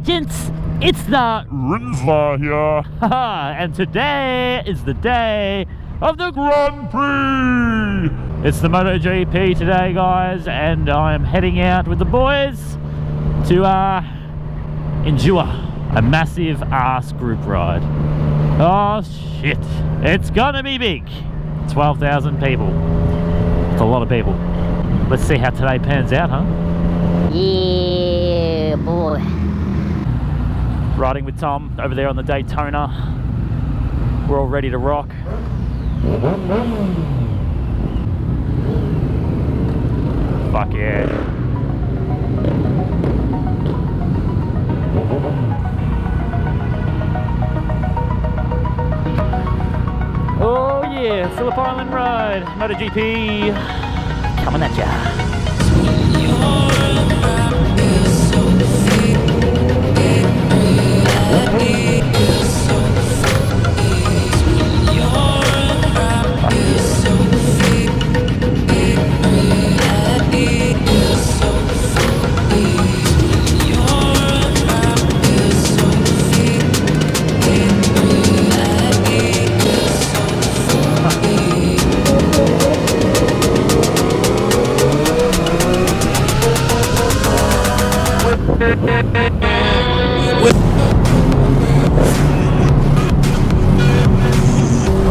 gents, it's the Rinzler here, and today is the day of the Grand Prix. It's the MotoGP today, guys, and I'm heading out with the boys to endure a massive ass group ride. Oh shit, it's gonna be big. 12,000 people. It's a lot of people. Let's see how today pans out, huh? Yeah, boy. Riding with Tom over there on the Daytona. We're all ready to rock. Fuck yeah. Oh yeah, Phillip Island ride, MotoGP, coming at ya.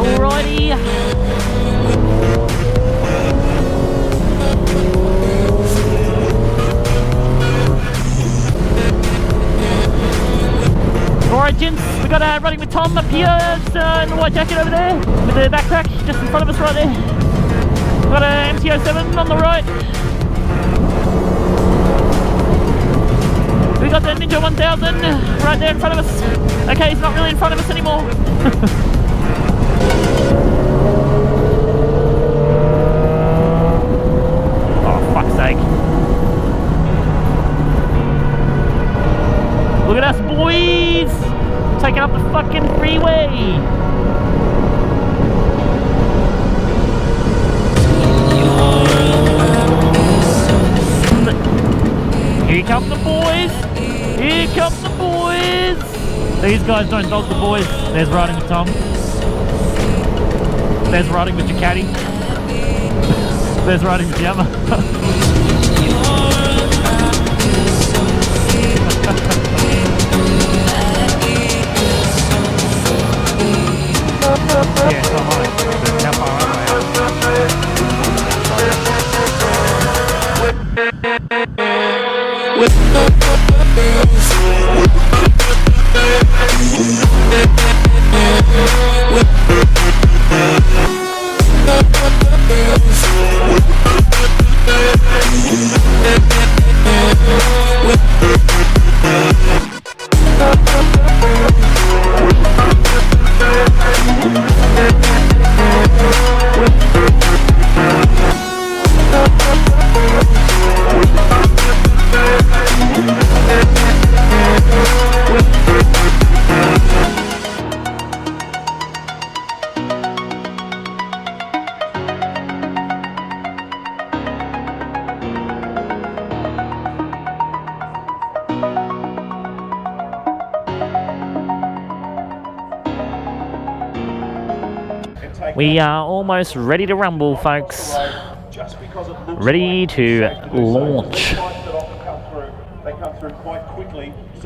Alrighty. Alright gents, we got Riding with Tom up here in the white jacket over there with the backpack just in front of us right there. Got a MT-07 on the right. We got the Ninja 1000 right there in front of us. Okay, he's not really in front of us anymore. Oh, fuck's sake. Look at us, boys! Taking up the fucking freeway. Here come the boys! Here come the boys! These guys don't dodge the boys. There's Riding with Tom. There's Riding with your caddy. There's Riding with Yama. Yeah, so am I. How far am We are almost ready to rumble, folks. Ready to launch.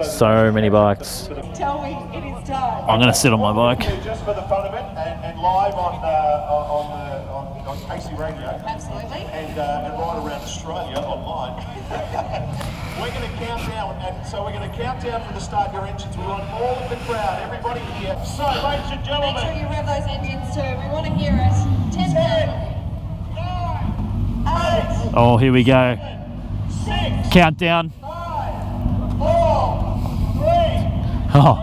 So many bikes. Tell me it is time. I'm going to sit on my bike. Just for the fun of it, and live on Casey Radio. Absolutely. And right around Australia online. We're going to count down, and so we're going to count down from the start your engines. We want all of the crowd, everybody here. So, ladies and gentlemen. Make sure you rev those engines too. We want to hear it. 10, 9, 8. Oh, here we go. 6. Countdown. 5, 4, 3. Oh.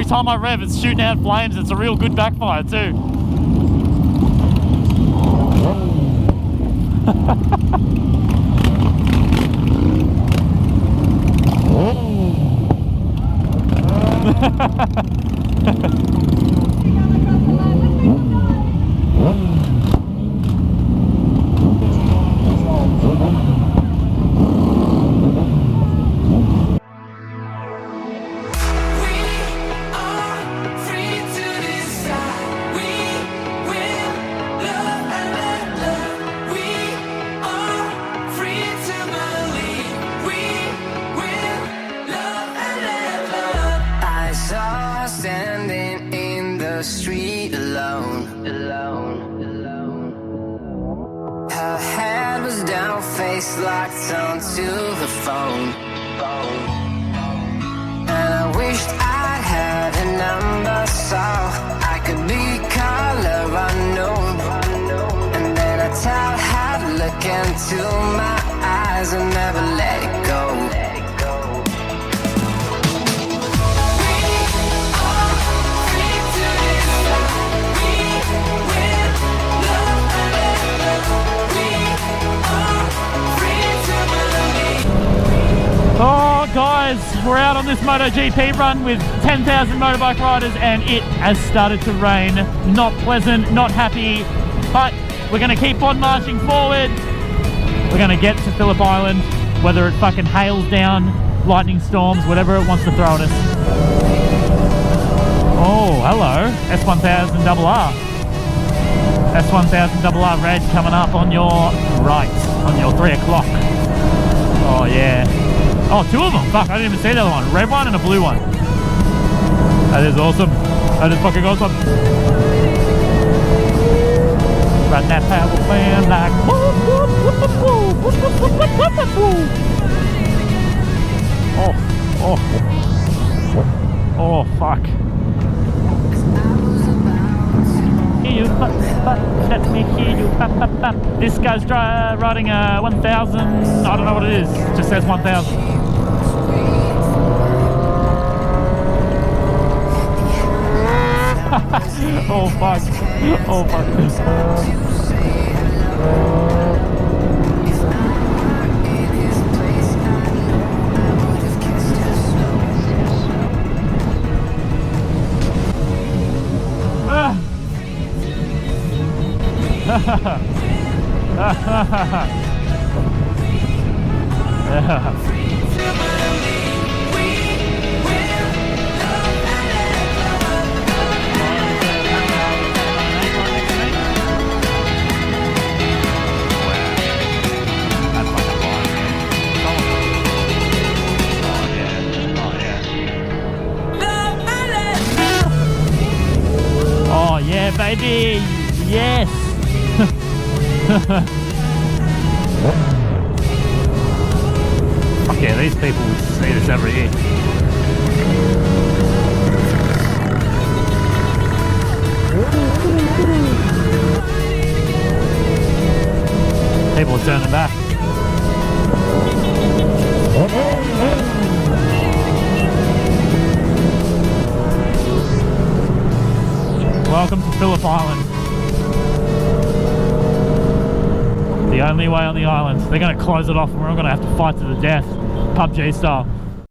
time I rev, it's shooting out flames. It's a real good backfire too. Standing in the street alone. Her head was down, face locked onto the phone. And I wished I'd had a number so I could be color unknown. And then I tell her to look into my eyes and never let it go. Oh guys, we're out on this MotoGP run with 10,000 motorbike riders and it has started to rain. Not pleasant, not happy, but we're going to keep on marching forward. We're going to get to Phillip Island, whether it fucking hails down, lightning storms, whatever it wants to throw at us. Oh, hello, S1000RR. S1000RR red coming up on your right, on your 3 o'clock. Oh yeah. Oh, 2 of them. Fuck, I didn't even see the other one. Red one and a blue one. That is awesome. That is fucking awesome. Run that power plant like whoop, whoop, whoop, whoop, whoop, whoop, whoop, whoop, whoop, whoop. Oh, fuck. Hear you, let me hear you. This guy's riding a 1000. I don't know what it is. It just says 1000. Oh fuck. Oh fuck. Oh yeah, baby, yes. Fuck yeah, these people see this every year. People are turning back. Welcome to Phillip Island. The only way on the island. They're going to close it off and we're all going to have to fight to the death, PUBG style.